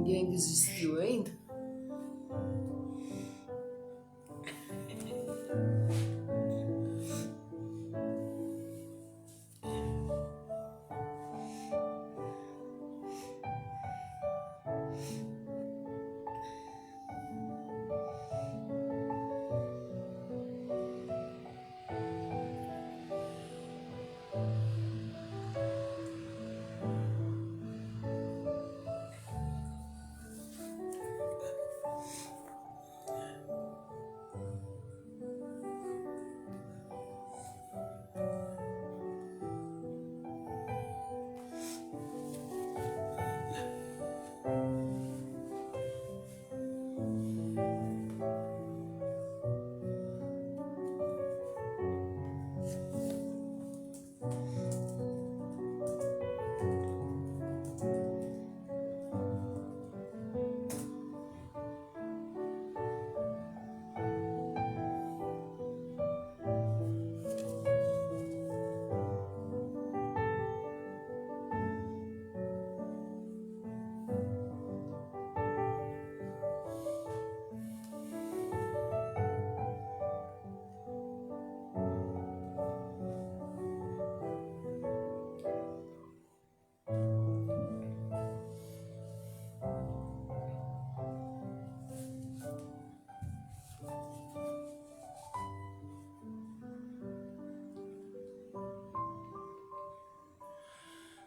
ninguém desistiu ainda?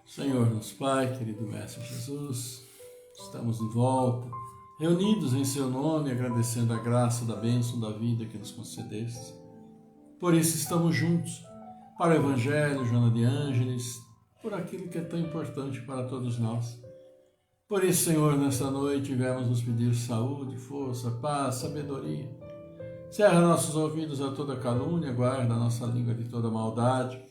Senhor nosso Pai, querido Mestre Jesus, estamos de volta, reunidos em Seu nome, agradecendo a graça da bênção da vida que nos concedeste. Por isso estamos juntos, para o Evangelho, Joana de Ângeles, por aquilo que é tão importante para todos nós. Por isso, Senhor, nesta noite viemos nos pedir saúde, força, paz, sabedoria. Cerra nossos ouvidos a toda calúnia, guarda a nossa língua de toda maldade.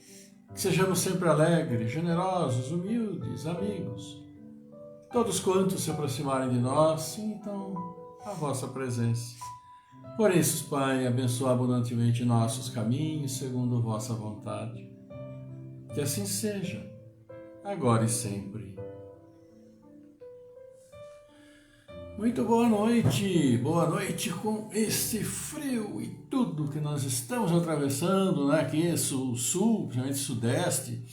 Que sejamos sempre alegres, generosos, humildes, amigos. Todos quantos se aproximarem de nós, sintam a vossa presença. Por isso, Pai, abençoa abundantemente nossos caminhos, segundo vossa vontade. Que assim seja, agora e sempre. Muito boa noite com este frio e tudo que nós estamos atravessando, né? Aqui, sul, principalmente sudeste,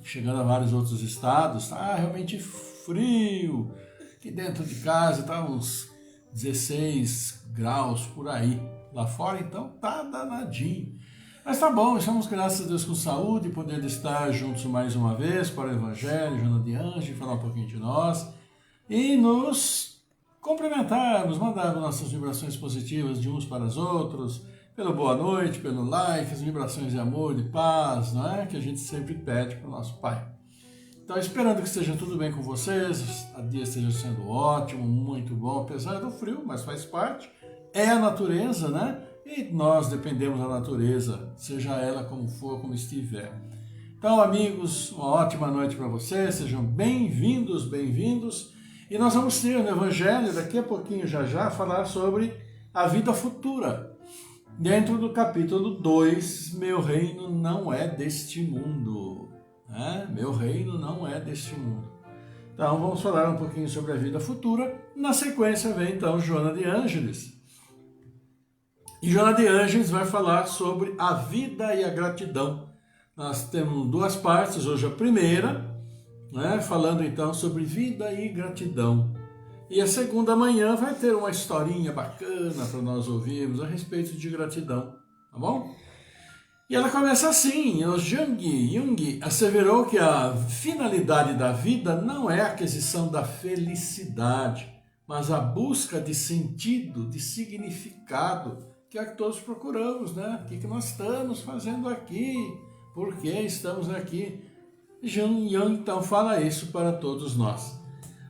chegando a vários outros estados, tá realmente frio. Aqui dentro de casa está uns 16 graus por aí. Lá fora, então, tá danadinho. Mas tá bom, estamos, graças a Deus, com saúde, podendo estar juntos mais uma vez para o Evangelho, Joana de Ângeles, falar um pouquinho de nós e nos cumprimentarmos, mandarmos nossas vibrações positivas de uns para os outros, pelo boa noite, pelo like, as vibrações de amor, de paz, não é? Que a gente sempre pede para o nosso Pai. Então, esperando que esteja tudo bem com vocês, a dia esteja sendo ótimo, muito bom, apesar do frio, mas faz parte, é a natureza, né? E nós dependemos da natureza, seja ela como for, como estiver. Então, amigos, uma ótima noite para vocês, sejam bem-vindos, bem-vindos. E nós vamos ter no Evangelho, daqui a pouquinho, já, falar sobre a vida futura. Dentro do capítulo 2, meu reino não é deste mundo. Né? Meu reino não é deste mundo. Então, vamos falar um pouquinho sobre a vida futura. Na sequência vem, então, Joana de Ângeles. E Joana de Ângeles vai falar sobre a vida e a gratidão. Nós temos duas partes, hoje a primeira, né, falando então sobre vida e gratidão. E a segunda manhã vai ter uma historinha bacana para nós ouvirmos a respeito de gratidão, tá bom? E ela começa assim: Jung asseverou que a finalidade da vida não é a aquisição da felicidade, mas a busca de sentido, de significado, que é que todos procuramos, né? O que nós estamos fazendo aqui? Por que estamos aqui? Jung então fala isso para todos nós.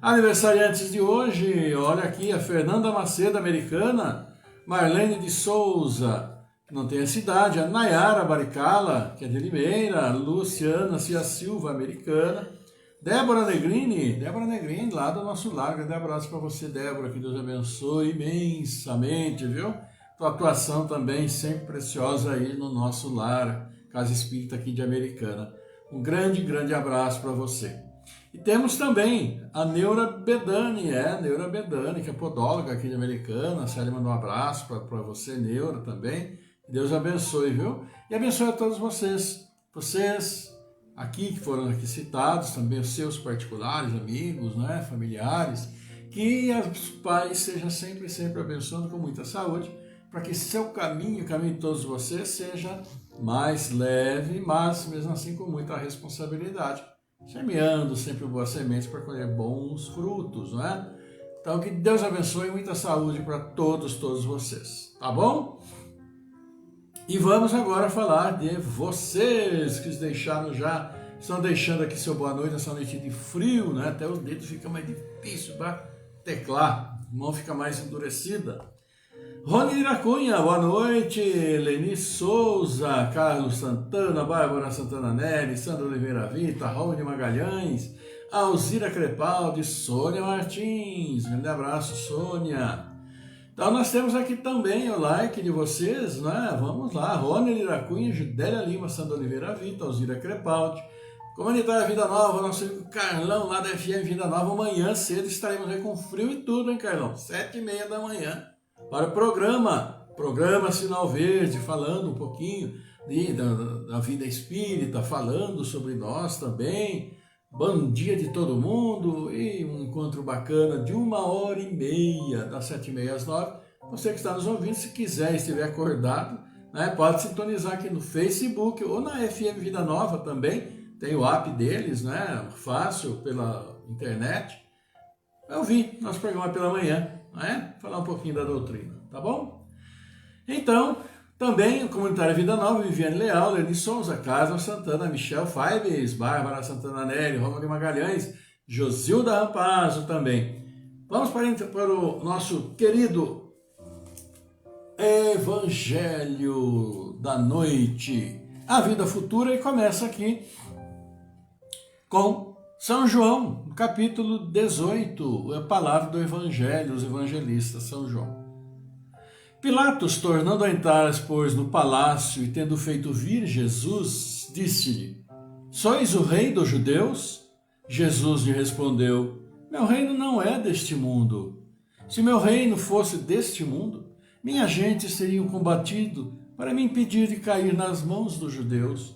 Aniversariantes de hoje, olha aqui, a Fernanda Macedo, americana, Marlene de Souza, que não tem a cidade, a Nayara Baricala, que é de Limeira, Luciana Cia Silva, americana, Débora Negrini, lá do nosso lar, grande abraço para você, Débora, que Deus abençoe imensamente, viu? Tua atuação também sempre preciosa aí no nosso lar, Casa Espírita aqui de Americana. Um grande abraço para você. E temos também a Neura Bedani, que é podóloga aqui de Americana. A Célia mandou um abraço para você, Neura, também. Deus abençoe, viu? E abençoe a todos vocês. Vocês aqui que foram aqui citados, também os seus particulares, amigos, né, familiares. Que os pais sejam sempre, sempre abençoando com muita saúde, para que seu caminho, o caminho de todos vocês, seja mais leve, mas mesmo assim com muita responsabilidade. Semeando sempre boas sementes para colher bons frutos, não é? Então que Deus abençoe e muita saúde para todos vocês, tá bom? E vamos agora falar de vocês que estão deixando aqui seu boa noite nessa noite de frio, né? Até o dedo fica mais difícil para teclar, a mão fica mais endurecida. Rony Iracunha, boa noite. Leni Souza, Carlos Santana, Bárbara Santana Nery, Sandra Oliveira Vita, Raul Magalhães, Alzira Crepaldi, Sônia Martins. Grande abraço, Sônia. Então nós temos aqui também o like de vocês, né? Vamos lá. Rony Iracunha, Judélia Lima, Sandra Oliveira Vita, Alzira Crepaldi, Comunitária Vida Nova, nosso amigo Carlão lá da FM Vida Nova. Amanhã cedo estaremos aí com frio e tudo, hein, Carlão? 7h30 da manhã. Para o programa Sinal Verde, falando um pouquinho da vida espírita, falando sobre nós também. Bom dia de todo mundo e um encontro bacana de 1h30, das 7h30 às 9h. Você que está nos ouvindo, se quiser, estiver acordado, né, pode sintonizar aqui no Facebook ou na FM Vida Nova também. Tem o app deles, né, fácil pela internet. Eu vi nosso programa pela manhã. Falar um pouquinho da doutrina, tá bom? Então, também o Comunitário Vida Nova, Viviane Leal, Leni Souza, Carlos Santana, Michel Faibes, Bárbara Santana Nery, Romulo Magalhães, Josilda Rampazzo também. Vamos para o nosso querido Evangelho da Noite, a vida futura, e começa aqui com São João, capítulo 18, a palavra do Evangelho, os evangelistas, São João. Pilatos, tornando a entrar, pois, no palácio e tendo feito vir Jesus, disse-lhe: Sois o rei dos judeus? Jesus lhe respondeu: Meu reino não é deste mundo. Se meu reino fosse deste mundo, minha gente teriam combatido para me impedir de cair nas mãos dos judeus.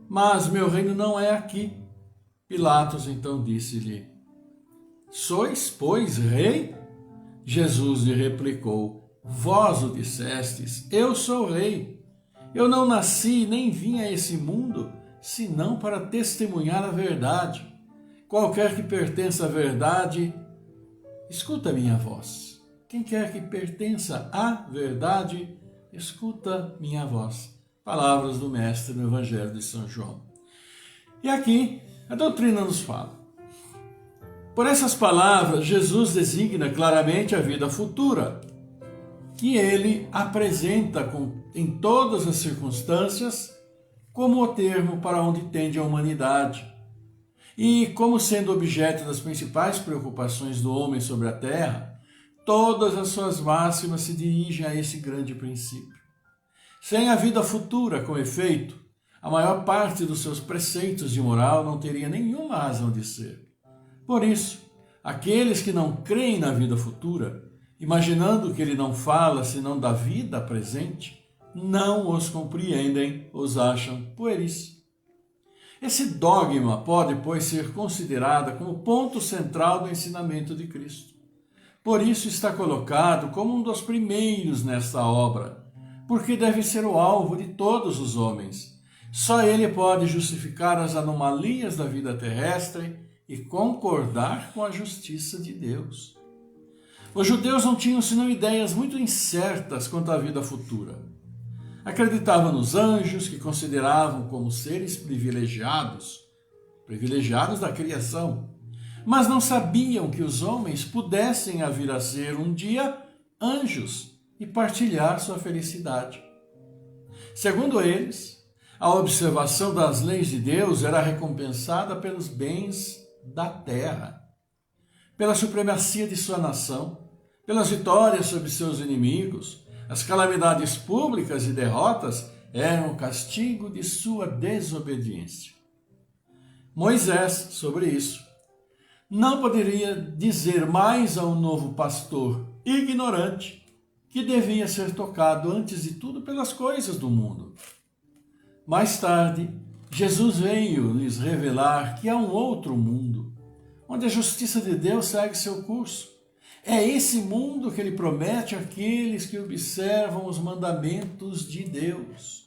Mas meu reino não é aqui. Pilatos então disse-lhe: Sois, pois, rei? Jesus lhe replicou: Vós o dissestes, eu sou rei. Eu não nasci nem vim a esse mundo, senão para testemunhar a verdade. Qualquer que pertença à verdade, escuta a minha voz. Quem quer que pertença à verdade, escuta minha voz. Palavras do Mestre no Evangelho de São João. E aqui, a doutrina nos fala. Por essas palavras, Jesus designa claramente a vida futura, que ele apresenta em todas as circunstâncias como o termo para onde tende a humanidade, e como sendo objeto das principais preocupações do homem sobre a terra, todas as suas máximas se dirigem a esse grande princípio. Sem a vida futura, com efeito, a maior parte dos seus preceitos de moral não teria nenhuma razão de ser. Por isso, aqueles que não creem na vida futura, imaginando que ele não fala senão da vida presente, não os compreendem, os acham pueris. Esse dogma pode, pois, ser considerado como ponto central do ensinamento de Cristo. Por isso está colocado como um dos primeiros nesta obra, porque deve ser o alvo de todos os homens. Só ele pode justificar as anomalias da vida terrestre e concordar com a justiça de Deus. Os judeus não tinham senão ideias muito incertas quanto à vida futura. Acreditavam nos anjos, que consideravam como seres privilegiados da criação, mas não sabiam que os homens pudessem vir a ser um dia anjos e partilhar sua felicidade. Segundo eles, a observação das leis de Deus era recompensada pelos bens da terra, pela supremacia de sua nação, pelas vitórias sobre seus inimigos. As calamidades públicas e derrotas eram o castigo de sua desobediência. Moisés, sobre isso, não poderia dizer mais ao novo pastor ignorante que devia ser tocado antes de tudo pelas coisas do mundo. Mais tarde, Jesus veio lhes revelar que há um outro mundo, onde a justiça de Deus segue seu curso. É esse mundo que ele promete àqueles que observam os mandamentos de Deus,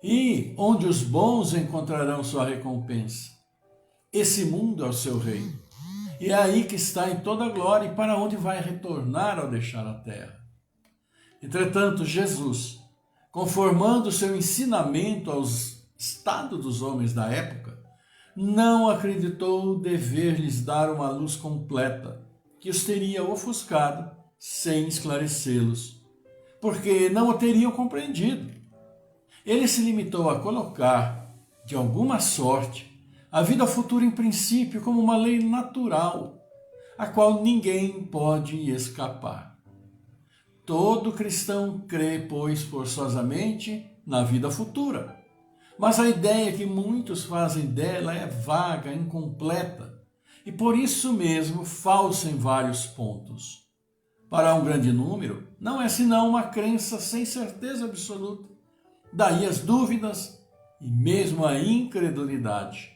e onde os bons encontrarão sua recompensa. Esse mundo é o seu reino, e é aí que está em toda a glória e para onde vai retornar ao deixar a terra. Entretanto, Jesus, conformando seu ensinamento aos estados dos homens da época, não acreditou dever lhes dar uma luz completa, que os teria ofuscado sem esclarecê-los, porque não o teriam compreendido. Ele se limitou a colocar, de alguma sorte, a vida futura em princípio como uma lei natural, a qual ninguém pode escapar. Todo cristão crê, pois, forçosamente na vida futura. Mas a ideia que muitos fazem dela é vaga, incompleta e por isso mesmo falsa em vários pontos. Para um grande número, não é senão uma crença sem certeza absoluta. Daí as dúvidas e mesmo a incredulidade.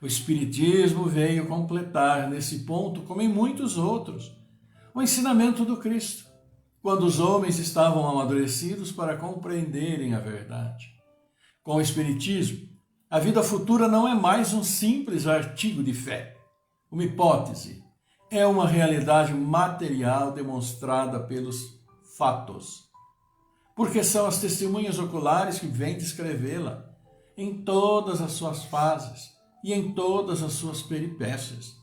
O Espiritismo veio completar nesse ponto, como em muitos outros, o ensinamento do Cristo, quando os homens estavam amadurecidos para compreenderem a verdade. Com o Espiritismo, a vida futura não é mais um simples artigo de fé, uma hipótese, é uma realidade material demonstrada pelos fatos, porque são as testemunhas oculares que vêm descrevê-la em todas as suas fases e em todas as suas peripécias,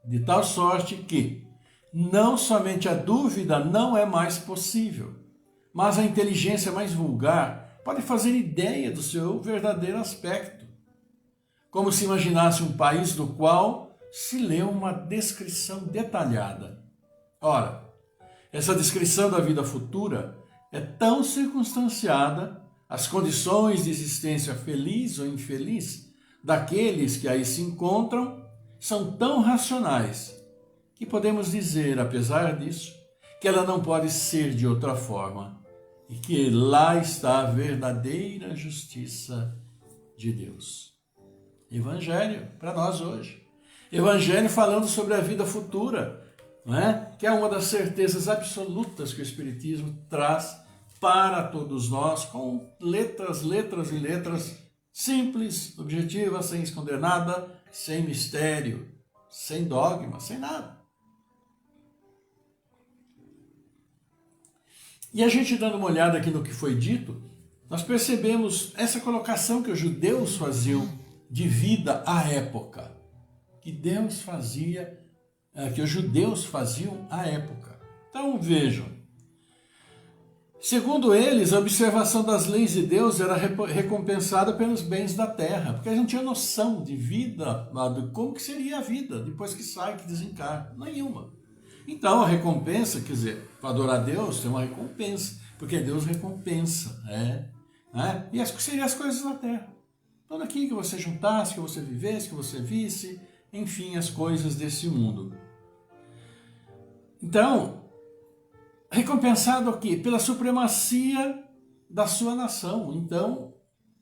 de tal sorte que não somente a dúvida não é mais possível, mas a inteligência mais vulgar pode fazer ideia do seu verdadeiro aspecto, como se imaginasse um país do qual se lê uma descrição detalhada. Ora, essa descrição da vida futura é tão circunstanciada, as condições de existência feliz ou infeliz daqueles que aí se encontram são tão racionais que podemos dizer, apesar disso, que ela não pode ser de outra forma e que lá está a verdadeira justiça de Deus. Evangelho para nós hoje. Evangelho falando sobre a vida futura, não é? Que é uma das certezas absolutas que o Espiritismo traz para todos nós, com letras e letras simples, objetivas, sem esconder nada, sem mistério, sem dogma, sem nada. E a gente dando uma olhada aqui no que foi dito, nós percebemos essa colocação que os judeus faziam de vida à época, que os judeus faziam à época. Então vejam, segundo eles, a observação das leis de Deus era recompensada pelos bens da terra, porque eles não tinham noção de vida, de como que seria a vida depois que sai, que desencarna, nenhuma. Então a recompensa, quer dizer, para adorar a Deus tem uma recompensa, porque Deus recompensa, e as seriam as coisas da terra. Tudo aquilo que você juntasse, que você vivesse, que você visse, enfim, as coisas desse mundo. Então, recompensado aqui pela supremacia da sua nação. Então,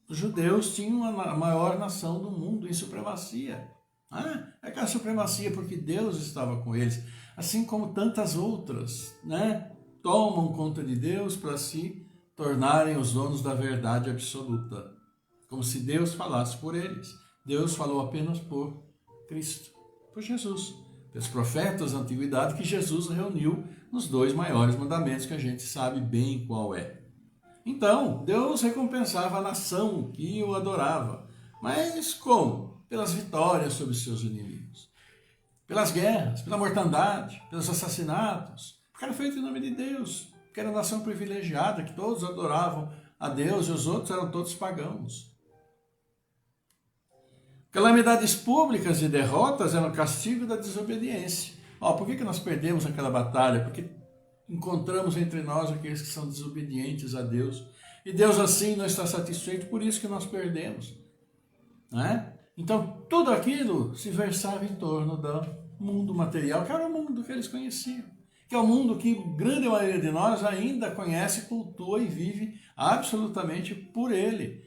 os judeus tinham a maior nação do mundo em supremacia. Aquela supremacia porque Deus estava com eles, assim como tantas outras, tomam conta de Deus para se tornarem os donos da verdade absoluta, como se Deus falasse por eles. Deus falou apenas por Cristo, por Jesus, pelos profetas da antiguidade que Jesus reuniu nos 2 maiores mandamentos que a gente sabe bem qual é. Então, Deus recompensava a nação que o adorava. Mas como? Pelas vitórias sobre seus inimigos, pelas guerras, pela mortandade, pelos assassinatos, porque era feito em nome de Deus, porque era uma nação privilegiada, que todos adoravam a Deus e os outros eram todos pagãos. Calamidades públicas e derrotas eram castigo da desobediência. Por que nós perdemos aquela batalha? Porque encontramos entre nós aqueles que são desobedientes a Deus. E Deus assim não está satisfeito, por isso que nós perdemos. Então, tudo aquilo se versava em torno do mundo material, que era o mundo que eles conheciam. Que é o mundo que a grande maioria de nós ainda conhece, cultua e vive absolutamente por ele.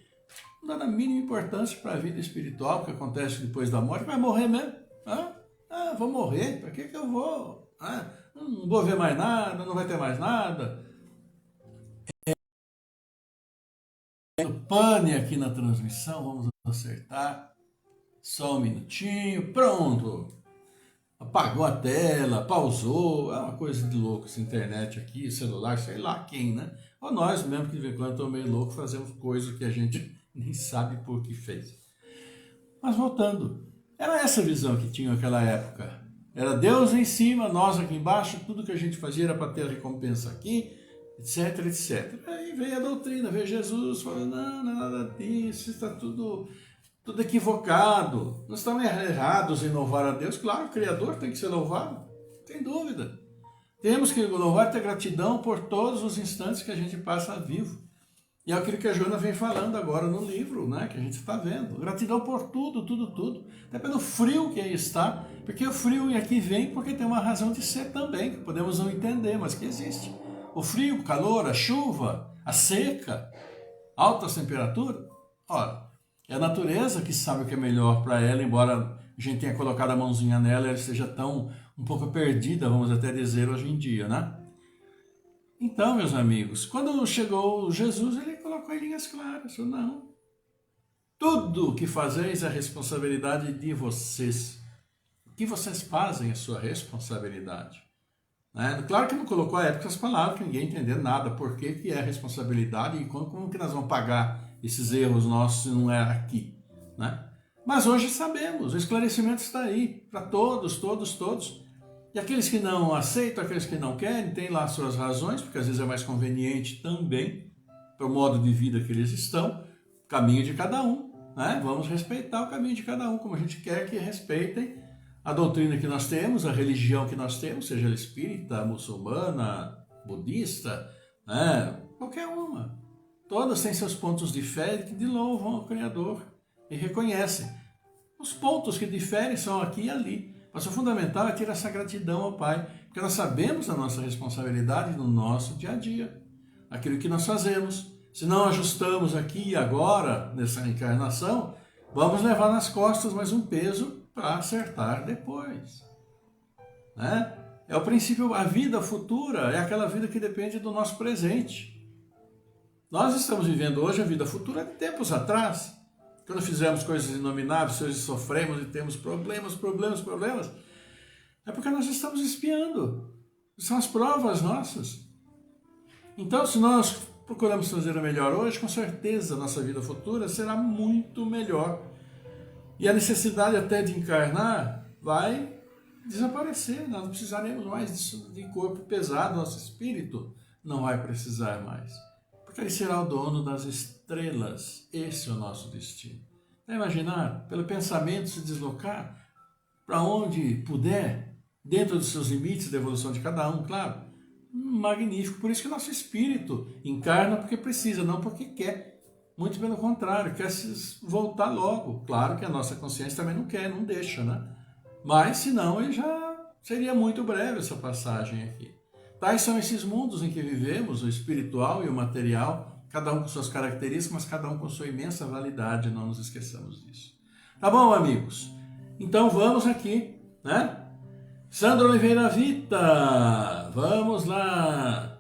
Não dá a mínima importância para a vida espiritual, que acontece depois da morte. Vai morrer mesmo? Vou morrer, para que eu vou? Não vou ver mais nada, não vai ter mais nada. Pane aqui na transmissão, vamos acertar. Só um minutinho, pronto. Apagou a tela, pausou, é uma coisa de louco essa internet aqui, celular, sei lá quem, né? Ou nós mesmo que de vez em quando estamos meio loucos, fazemos coisas que a gente nem sabe por que fez. Mas voltando, era essa visão que tinha naquela época. Era Deus em cima, nós aqui embaixo, tudo que a gente fazia era para ter a recompensa aqui, etc, etc. Aí veio a doutrina, veio Jesus falando, não é nada disso, está tudo equivocado. Nós estamos errados em louvar a Deus. Claro, o Criador tem que ser louvado, sem dúvida. Temos que louvar e ter gratidão por todos os instantes que a gente passa vivo. E é aquilo que a Joana vem falando agora no livro, né, que a gente está vendo. Gratidão por tudo, tudo, tudo. Até pelo frio que aí está, porque o frio aqui vem porque tem uma razão de ser também, que podemos não entender, mas que existe. O frio, o calor, a chuva, a seca, altas temperaturas. Ora, é a natureza que sabe o que é melhor para ela, embora a gente tenha colocado a mãozinha nela, ela esteja tão um pouco perdida, vamos até dizer, hoje em dia, né? Então, meus amigos, quando chegou Jesus, ele colocou em linhas claras, não. Tudo o que fazeis é responsabilidade de vocês. O que vocês fazem é sua responsabilidade. Né? Claro que não colocou a época as palavras, que ninguém entendeu nada, por que é responsabilidade e como que nós vamos pagar esses erros nossos se não é aqui, né? Mas hoje sabemos, o esclarecimento está aí, para todos, todos, todos. E aqueles que não aceitam, aqueles que não querem, têm lá suas razões, porque às vezes é mais conveniente também, para o modo de vida que eles estão, caminho de cada um, né? Vamos respeitar o caminho de cada um, como a gente quer que respeitem a doutrina que nós temos, a religião que nós temos, seja ela espírita, muçulmana, budista, né? Qualquer uma. Todas têm seus pontos de fé que louvam ao Criador e reconhecem. Os pontos que diferem são aqui e ali. Mas o fundamental é ter essa gratidão ao Pai, porque nós sabemos a nossa responsabilidade no nosso dia a dia. Aquilo que nós fazemos. Se não ajustamos aqui e agora, nessa encarnação, vamos levar nas costas mais um peso para acertar depois. Né? É o princípio, a vida futura é aquela vida que depende do nosso presente. Nós estamos vivendo hoje a vida futura de tempos atrás, quando fizemos coisas inomináveis, hoje sofremos e temos problemas, é porque nós estamos espiando. São as provas nossas. Então, se nós procuramos fazer o melhor hoje, com certeza a nossa vida futura será muito melhor. E a necessidade até de encarnar vai desaparecer. Nós não precisaremos mais de corpo pesado, nosso espírito não vai precisar mais. Porque ele será o dono das estrelas. Esse é o nosso destino. Vai imaginar, pelo pensamento se deslocar para onde puder, dentro dos seus limites da evolução de cada um, claro. Magnífico. Por isso que o nosso espírito encarna porque precisa, não porque quer. Muito pelo contrário, quer se voltar logo. Claro que a nossa consciência também não quer, não deixa, né? Mas, senão, ele já seria muito breve essa passagem aqui. Tais são esses mundos em que vivemos, o espiritual e o material, cada um com suas características, mas cada um com sua imensa validade, não nos esqueçamos disso. Tá bom, amigos? Então vamos aqui, né? Sandro Oliveira Vita, vamos lá.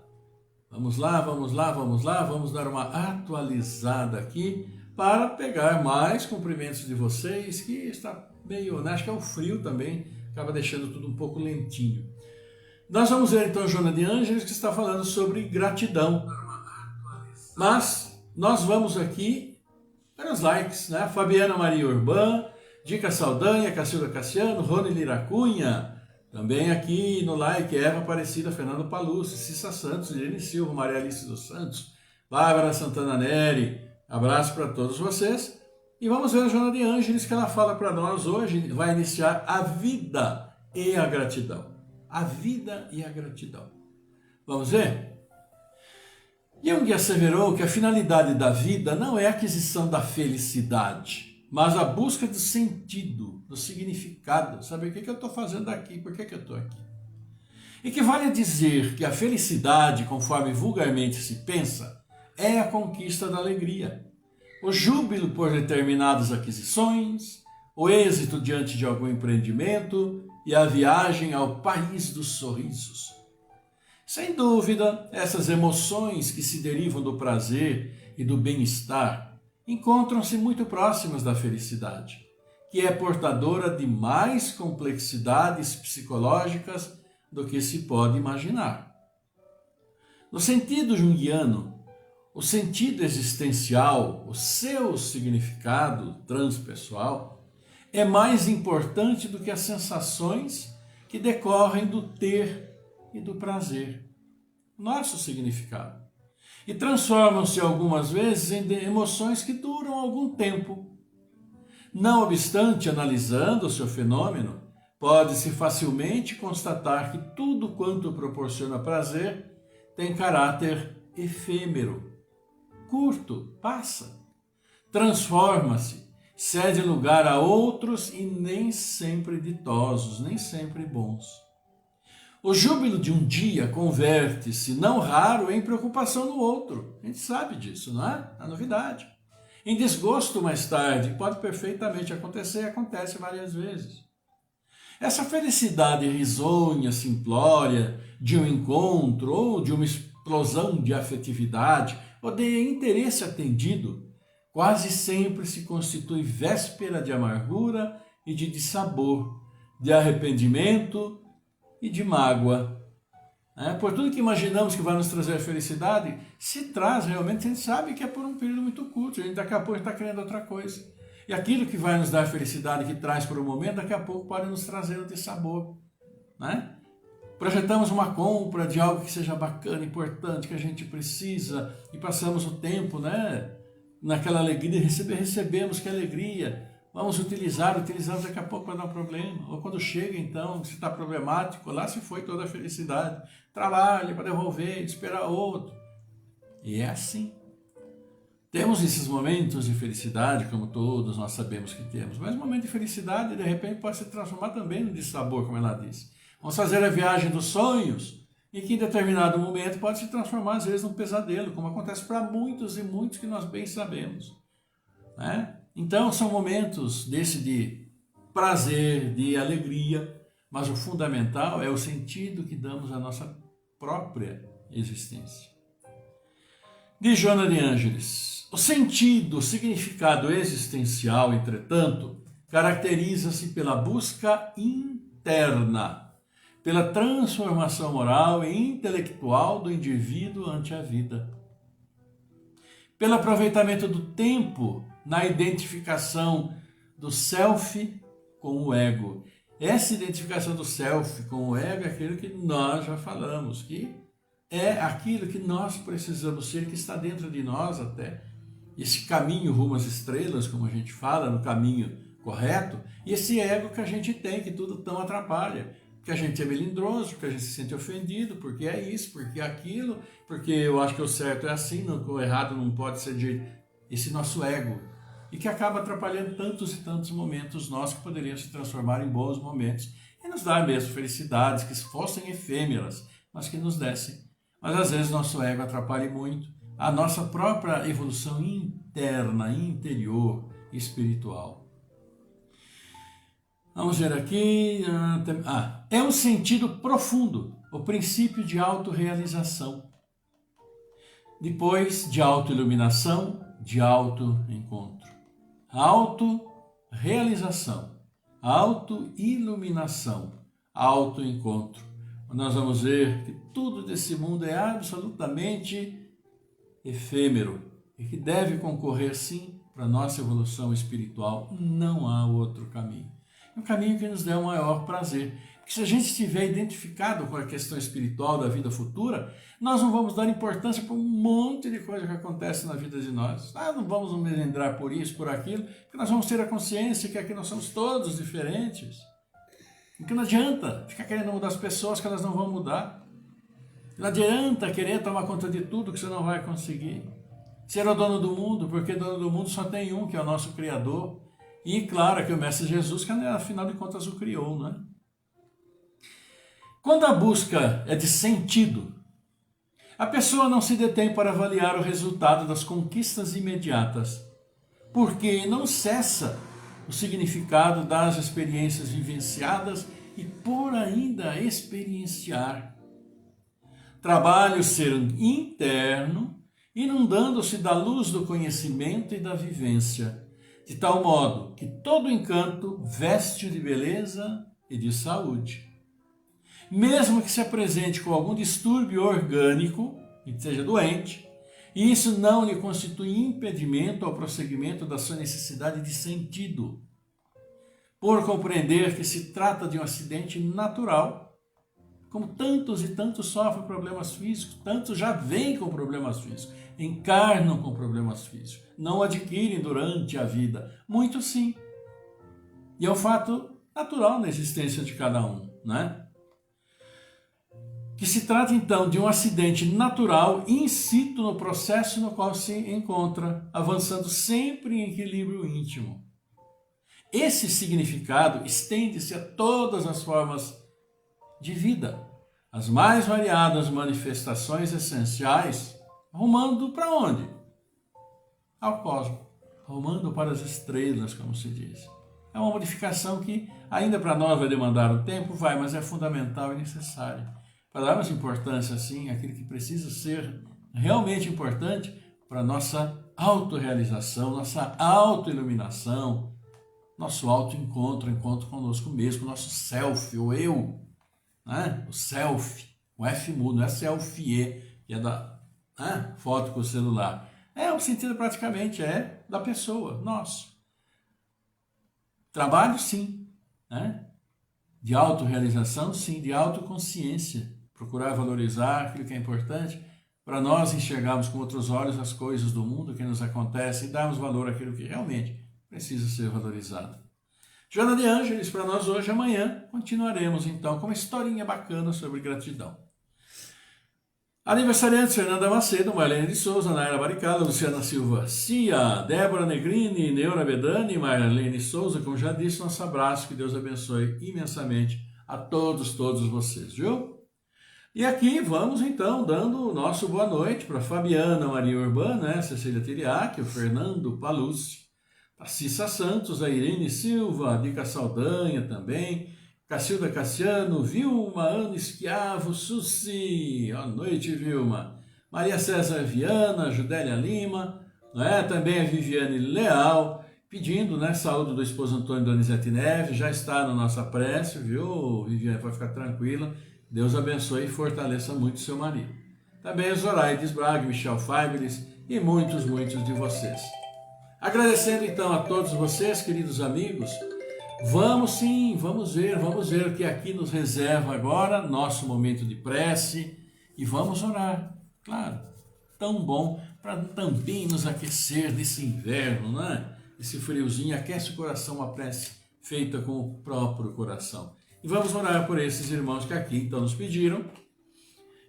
Vamos dar uma atualizada aqui para pegar mais cumprimentos de vocês, que está meio, né? Acho que é o frio também, acaba deixando tudo um pouco lentinho. Nós vamos ver então a Joana de Ângeles, que está falando sobre gratidão. Mas nós vamos aqui para os likes, né? Fabiana Maria Urbã, Dica Saldanha, Cacilda Cassiano, Rony Liracunha, também aqui no like, Eva Aparecida, Fernando Palucci, Cissa Santos, Irene Silva, Maria Alice dos Santos, Bárbara Santana Neri, abraço para todos vocês. E vamos ver a Joana de Ângeles, que ela fala para nós hoje, vai iniciar a vida e a gratidão. A vida e a gratidão. Vamos ver? Jung asseverou que a finalidade da vida não é a aquisição da felicidade, mas a busca do sentido, do significado, saber o que eu estou fazendo aqui, por que eu estou aqui. Equivale a dizer que a felicidade, conforme vulgarmente se pensa, é a conquista da alegria, o júbilo por determinadas aquisições, o êxito diante de algum empreendimento e a viagem ao país dos sorrisos. Sem dúvida, essas emoções que se derivam do prazer e do bem-estar encontram-se muito próximas da felicidade, que é portadora de mais complexidades psicológicas do que se pode imaginar. No sentido junguiano, o sentido existencial, o seu significado transpessoal, é mais importante do que as sensações que decorrem do ter e do prazer, nosso significado. E transformam-se algumas vezes em emoções que duram algum tempo. Não obstante, analisando o seu fenômeno, pode-se facilmente constatar que tudo quanto proporciona prazer tem caráter efêmero, curto, passa, transforma-se, cede lugar a outros e nem sempre ditosos, nem sempre bons. O júbilo de um dia converte-se, não raro, em preocupação no outro. A gente sabe disso, não é? A novidade. Em desgosto mais tarde, pode perfeitamente acontecer e acontece várias vezes. Essa felicidade risonha, simplória, de um encontro ou de uma explosão de afetividade ou de interesse atendido, quase sempre se constitui véspera de amargura e de dissabor, de arrependimento e de mágoa. Por tudo que imaginamos que vai nos trazer felicidade, se traz realmente, a gente sabe que é por um período muito curto, a gente daqui a pouco está querendo outra coisa. E aquilo que vai nos dar felicidade, que traz por um momento, daqui a pouco pode nos trazer o dissabor. Projetamos uma compra de algo que seja bacana, importante, que a gente precisa, e passamos o tempo naquela alegria, recebemos que alegria, vamos utilizamos, daqui a pouco vai dar um problema. Ou quando chega, então, se está problemático, lá se foi toda a felicidade. Trabalha para devolver, esperar outro. E é assim. Temos esses momentos de felicidade, como todos nós sabemos que temos, mas o momento de felicidade, de repente, pode se transformar também no dissabor, como ela disse. Vamos fazer a viagem dos sonhos, e que em determinado momento pode se transformar, às vezes, num pesadelo, como acontece para muitos e muitos que nós bem sabemos. Então, são momentos desse de prazer, de alegria, mas o fundamental é o sentido que damos à nossa própria existência. Diz Joana de Ângeles: o sentido, o significado existencial, entretanto, caracteriza-se pela busca interna, pela transformação moral e intelectual do indivíduo ante a vida, pelo aproveitamento do tempo na identificação do self com o ego. Essa identificação do self com o ego é aquilo que nós já falamos, que é aquilo que nós precisamos ser, que está dentro de nós até. Esse caminho rumo às estrelas, como a gente fala, no caminho correto, e esse ego que a gente tem, que tudo tão atrapalha. Porque a gente é melindroso, porque a gente se sente ofendido, porque é isso, porque é aquilo, porque eu acho que o certo é assim, o errado não pode ser de esse nosso ego. E que acaba atrapalhando tantos e tantos momentos nossos que poderiam se transformar em bons momentos e nos dar mesmo felicidades que fossem efêmeras, mas que nos dessem. Mas às vezes nosso ego atrapalha muito a nossa própria evolução interna, interior, espiritual. Vamos ver aqui. É um sentido profundo, o princípio de autorrealização. Depois de autoiluminação, de autoencontro. Autorrealização, autoiluminação, autoencontro. Nós vamos ver que tudo desse mundo é absolutamente efêmero e que deve concorrer sim para a nossa evolução espiritual. Não há outro caminho. É um caminho que nos dê o maior prazer. Porque se a gente estiver identificado com a questão espiritual da vida futura, nós não vamos dar importância para um monte de coisa que acontece na vida de nós. Não vamos nos melindrar por isso, por aquilo, porque nós vamos ter a consciência que aqui nós somos todos diferentes. E que não adianta ficar querendo mudar as pessoas que elas não vão mudar. Não adianta querer tomar conta de tudo que você não vai conseguir. Ser o dono do mundo, porque dono do mundo só tem um, que é o nosso Criador. E claro que o Mestre Jesus, que afinal de contas o criou, né? Quando a busca é de sentido, a pessoa não se detém para avaliar o resultado das conquistas imediatas, porque não cessa o significado das experiências vivenciadas e por ainda experienciar. Trabalha o ser interno, inundando-se da luz do conhecimento e da vivência, de tal modo que todo encanto veste de beleza e de saúde. Mesmo que se apresente com algum distúrbio orgânico, e seja doente, e isso não lhe constitui impedimento ao prosseguimento da sua necessidade de sentido, por compreender que se trata de um acidente natural, como tantos e tantos sofrem problemas físicos, tantos já vêm com problemas físicos, encarnam com problemas físicos, não adquirem durante a vida, muitos sim. E é um fato natural na existência de cada um, né? Que se trata então de um acidente natural in situ no processo no qual se encontra, avançando sempre em equilíbrio íntimo. Esse significado estende-se a todas as formas de vida, as mais variadas manifestações essenciais, rumando para onde? Ao cosmos, rumando para as estrelas, como se diz. É uma modificação que ainda para nós vai demandar um tempo, mas é fundamental e necessária. Para darmos importância, assim, àquilo que precisa ser realmente importante para a nossa autorrealização, nossa autoiluminação, nosso autoencontro, encontro conosco mesmo, nosso self, o eu, né? O self, o F mudo, não é selfie, que é da foto com o celular. O sentido praticamente é da pessoa, nosso. Trabalho, sim, né? De autorrealização, sim, de autoconsciência. Procurar valorizar aquilo que é importante para nós enxergarmos com outros olhos as coisas do mundo que nos acontecem e darmos valor àquilo que realmente precisa ser valorizado. Joana de Ângeles para nós hoje. Amanhã continuaremos então com uma historinha bacana sobre gratidão. Aniversariantes: Fernanda Macedo, Marlene de Souza, Naira Baricala, Luciana Silva Cia, Débora Negrini, Neura Bedani, Marlene Souza. Como já disse, nosso abraço, que Deus abençoe imensamente a todos vocês, viu? E aqui vamos então dando o nosso boa noite para Fabiana Maria Urbana, Cecília Tiriac, o Fernando Paluzzi, a Cissa Santos, a Irene Silva, a Dica Saldanha também, Cacilda Cassiano, Vilma, Ana Esquiavo, Suci, boa noite, Vilma, Maria César Viana, Judélia Lima, também a Viviane Leal, pedindo, saúde do esposo Antônio Donizete Neves, já está na nossa prece, viu, Viviane, pode ficar tranquila, Deus abençoe e fortaleça muito seu marido. Também a Zoraides Braga, Michel Faibeles e muitos de vocês. Agradecendo então a todos vocês, queridos amigos. Vamos ver o que aqui nos reserva agora, nosso momento de prece, e vamos orar, claro, tão bom para também nos aquecer desse inverno, né? Esse friozinho aquece o coração, uma prece feita com o próprio coração. E vamos orar por esses irmãos que aqui então nos pediram,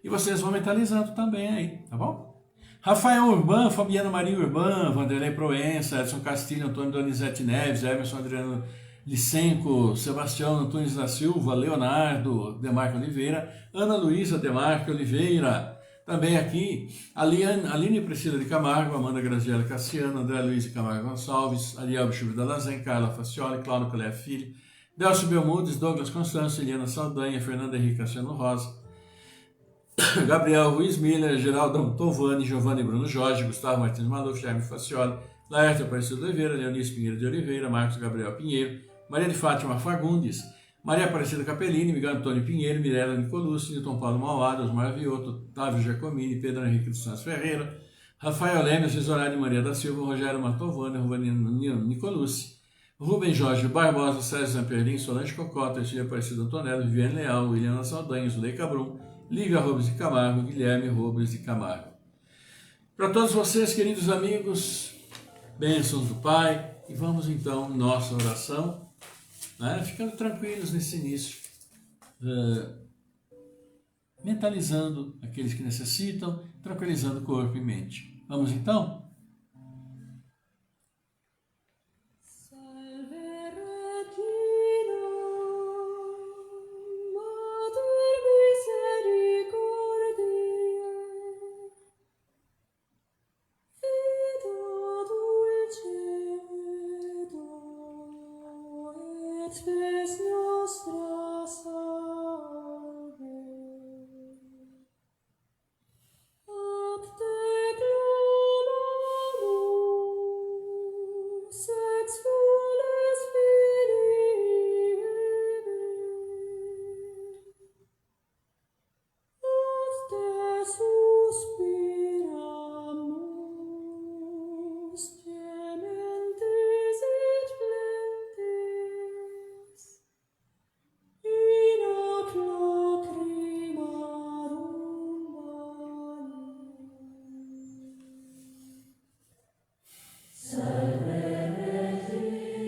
e vocês vão mentalizando também aí, tá bom? Rafael Urban, Fabiana Maria Urban, Vanderlei Proença, Edson Castilho, Antônio Donizete Neves, Emerson Adriano Licenco, Sebastião Antunes da Silva, Leonardo Demarco Oliveira, Ana Luísa Demarco Oliveira, também aqui Aline Priscila de Camargo, Amanda Graziela Cassiano, André Luiz de Camargo Gonçalves, Ariel Bichuva da Lazen, Carla Facioli, Cláudio Calé Filho, Delcio Belmudes, Douglas Constâncio, Eliana Saldanha, Fernanda Henrique Cassiano Rosa, Gabriel Ruiz Miller, Geraldo Tovani, Giovanni Bruno Jorge, Gustavo Martins Maluf, Jaime Facioli, Laerte Aparecido Oliveira, Leonice Pinheiro de Oliveira, Marcos Gabriel Pinheiro, Maria de Fátima Fagundes, Maria Aparecida Capellini, Miguel Antônio Pinheiro, Mirella Nicolucci, Nilton Paulo Mauado, Osmar Vioto, Otávio Giacomini, Pedro Henrique dos Santos Ferreira, Rafael Lemes, Isorade Maria da Silva, Rogério Mantovani, Ruvanino Nicolucci, Rubem Jorge Barbosa, Sérgio Zamperlin, Solange Cocota, Tia Aparecida Antonello, Viviane Leal, Williana Saldanha, Zulei Cabrum, Lívia Robles de Camargo, Guilherme Robles de Camargo. Para todos vocês, queridos amigos, bênçãos do Pai, e vamos então nossa oração, ficando tranquilos nesse início, mentalizando aqueles que necessitam, tranquilizando corpo e mente. Vamos então?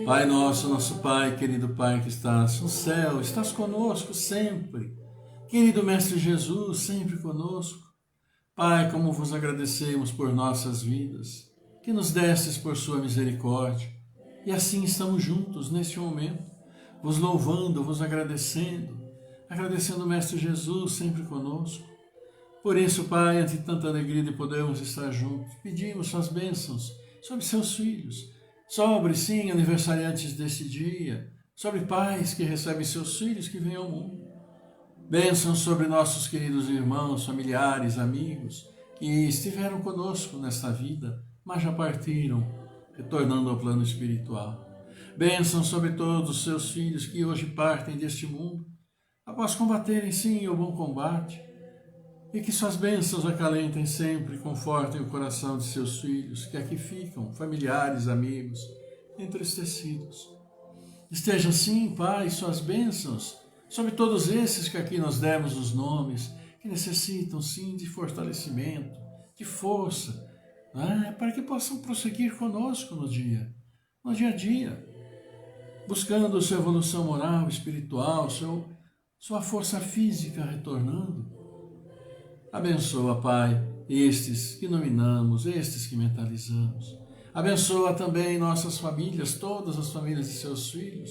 Pai nosso, nosso Pai, querido Pai que estás no céu, estás conosco sempre. Querido Mestre Jesus, sempre conosco. Pai, como vos agradecemos por nossas vidas, que nos destes por sua misericórdia. E assim estamos juntos neste momento, vos louvando, vos agradecendo, agradecendo o Mestre Jesus sempre conosco. Por isso, Pai, ante tanta alegria de podermos estar juntos, pedimos suas bênçãos sobre seus filhos, sobre, sim, aniversariantes deste dia, sobre pais que recebem seus filhos que vêm ao mundo. Bênçãos sobre nossos queridos irmãos, familiares, amigos, que estiveram conosco nesta vida, mas já partiram, retornando ao plano espiritual. Bênçãos sobre todos os seus filhos que hoje partem deste mundo, após combaterem, sim, o bom combate, e que suas bênçãos acalentem sempre e confortem o coração de seus filhos, que aqui ficam, familiares, amigos, entristecidos. Estejam sim, Pai, suas bênçãos sobre todos esses que aqui nós demos os nomes, que necessitam sim de fortalecimento, de força, para que possam prosseguir conosco no dia a dia, buscando sua evolução moral, espiritual, sua força física retornando. Abençoa, Pai, estes que nominamos, estes que mentalizamos. Abençoa também nossas famílias, todas as famílias de seus filhos,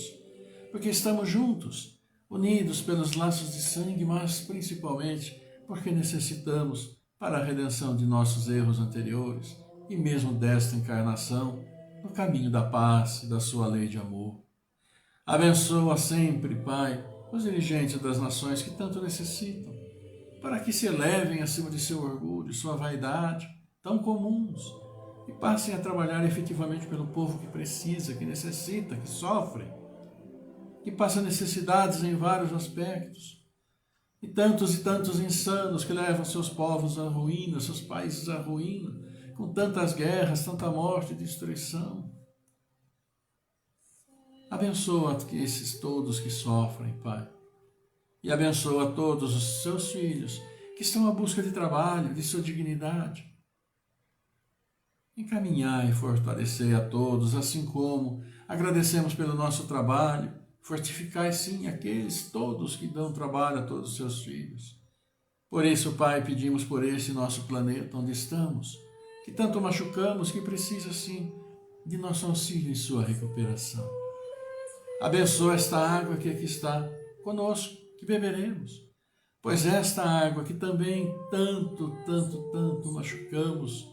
porque estamos juntos, unidos pelos laços de sangue, mas principalmente porque necessitamos, para a redenção de nossos erros anteriores e mesmo desta encarnação, no caminho da paz e da sua lei de amor. Abençoa sempre, Pai, os dirigentes das nações que tanto necessitam, para que se elevem acima de seu orgulho, sua vaidade, tão comuns, e passem a trabalhar efetivamente pelo povo que precisa, que necessita, que sofre, que passa necessidades em vários aspectos, e tantos insanos que levam seus povos à ruína, seus países à ruína, com tantas guerras, tanta morte e destruição. Abençoa esses todos que sofrem, Pai. E abençoa todos os seus filhos que estão à busca de trabalho, de sua dignidade. Encaminhar e fortalecer a todos, assim como agradecemos pelo nosso trabalho, fortificai sim aqueles todos que dão trabalho a todos os seus filhos. Por isso, Pai, pedimos por esse nosso planeta onde estamos, que tanto machucamos, que precisa sim de nosso auxílio em sua recuperação. Abençoa esta água que aqui está conosco, que beberemos, pois esta água que também tanto machucamos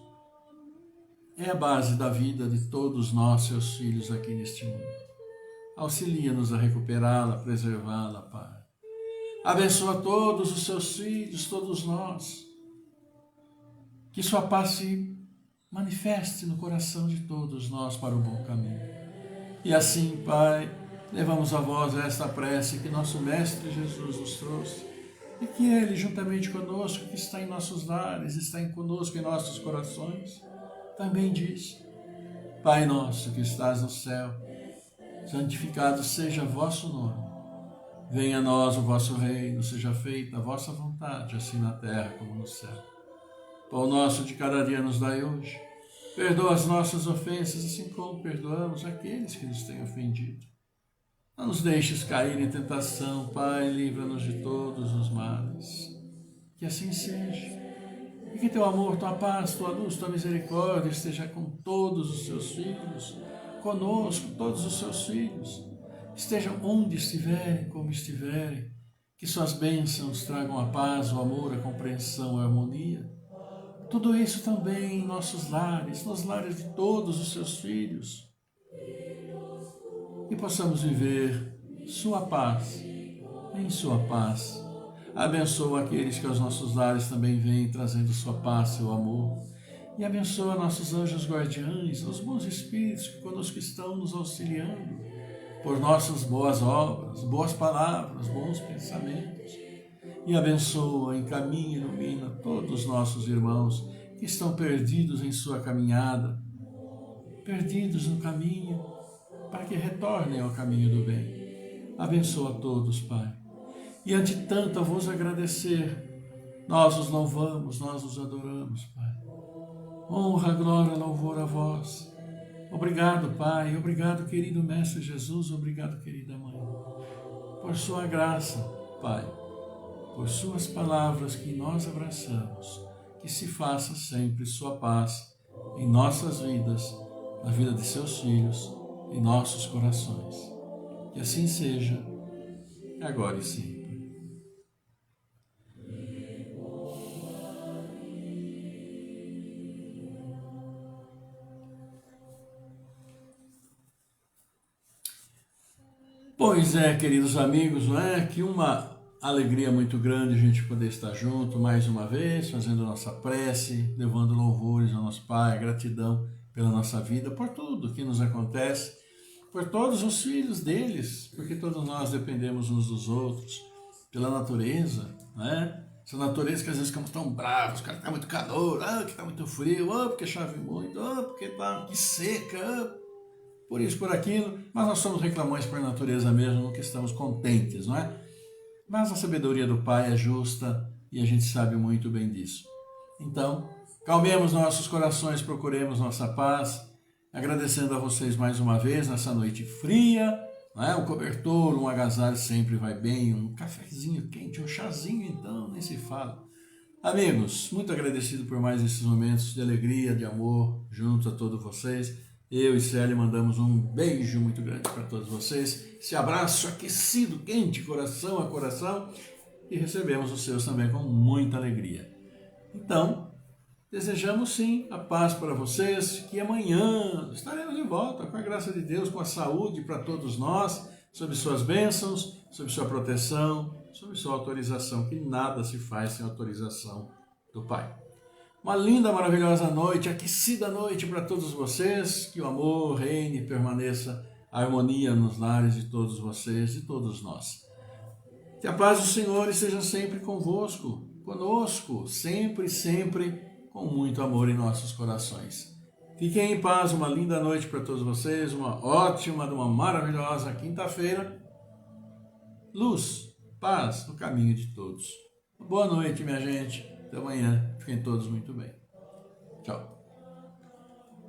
é a base da vida de todos nós, seus filhos, aqui neste mundo. Auxilia-nos a recuperá-la, preservá-la, Pai. Abençoa todos os seus filhos, todos nós, que sua paz se manifeste no coração de todos nós para o bom caminho. E assim, Pai, levamos a vós esta prece que nosso Mestre Jesus nos trouxe e que Ele, juntamente conosco, que está em nossos lares, está conosco em nossos corações, também diz: Pai nosso que estás no céu, santificado seja vosso nome. Venha a nós o vosso reino, seja feita a vossa vontade, assim na terra como no céu. Pão nosso de cada dia nos dai hoje. Perdoa as nossas ofensas, assim como perdoamos aqueles que nos têm ofendido. Não nos deixes cair em tentação, Pai, livra-nos de todos os males. Que assim seja. E que teu amor, tua paz, tua luz, tua misericórdia esteja com todos os seus filhos, conosco, todos os seus filhos. Estejam onde estiverem, como estiverem. Que suas bênçãos tragam a paz, o amor, a compreensão, a harmonia. Tudo isso também em nossos lares, nos lares de todos os seus filhos. E possamos viver sua paz, em sua paz. Abençoa aqueles que aos nossos lares também vêm trazendo sua paz, seu amor. E abençoa nossos anjos guardiães, os bons espíritos que conosco estão nos auxiliando, por nossas boas obras, boas palavras, bons pensamentos. E abençoa, encaminha e ilumina todos os nossos irmãos que estão perdidos em sua caminhada, perdidos no caminho, para que retornem ao caminho do bem. Abençoa todos, Pai. E ante tanto a vos agradecer, nós os louvamos, nós os adoramos, Pai. Honra, glória, louvor a vós. Obrigado, Pai. Obrigado, querido Mestre Jesus. Obrigado, querida Mãe. Por sua graça, Pai. Por suas palavras que nós abraçamos. Que se faça sempre sua paz em nossas vidas, na vida de seus filhos, em nossos corações. Que assim seja, agora e sempre. Pois é, queridos amigos, não é? Que uma alegria muito grande a gente poder estar junto mais uma vez, fazendo nossa prece, levando louvores ao nosso Pai, gratidão pela nossa vida, por tudo que nos acontece, por todos os filhos deles, porque todos nós dependemos uns dos outros, pela natureza, né? Essa natureza que às vezes ficamos tão bravos, cara, tá muito calor, que tá muito frio, porque chove muito, porque tá que seca, por isso, por aquilo, mas nós somos reclamões por natureza mesmo, nunca estamos contentes, não é? Mas a sabedoria do Pai é justa e a gente sabe muito bem disso. Então, calmemos nossos corações, procuremos nossa paz, agradecendo a vocês mais uma vez nessa noite fria, não é? Um cobertor, um agasalho sempre vai bem, um cafezinho quente, um chazinho então, nem se fala. Amigos, muito agradecido por mais esses momentos de alegria, de amor, junto a todos vocês. Eu e Célia mandamos um beijo muito grande para todos vocês, esse abraço aquecido, quente, coração a coração, e recebemos os seus também com muita alegria. Então, desejamos sim a paz para vocês, que amanhã estaremos de volta, com a graça de Deus, com a saúde para todos nós, sob suas bênçãos, sob sua proteção, sob sua autorização, que nada se faz sem autorização do Pai. Uma linda, maravilhosa noite, aquecida noite para todos vocês, que o amor reine e permaneça a harmonia nos lares de todos vocês e todos nós. Que a paz do Senhor esteja sempre convosco, conosco, sempre, sempre, com muito amor em nossos corações. Fiquem em paz, uma linda noite para todos vocês, uma ótima, uma maravilhosa quinta-feira. Luz, paz no caminho de todos. Boa noite, minha gente. Até amanhã. Fiquem todos muito bem. Tchau.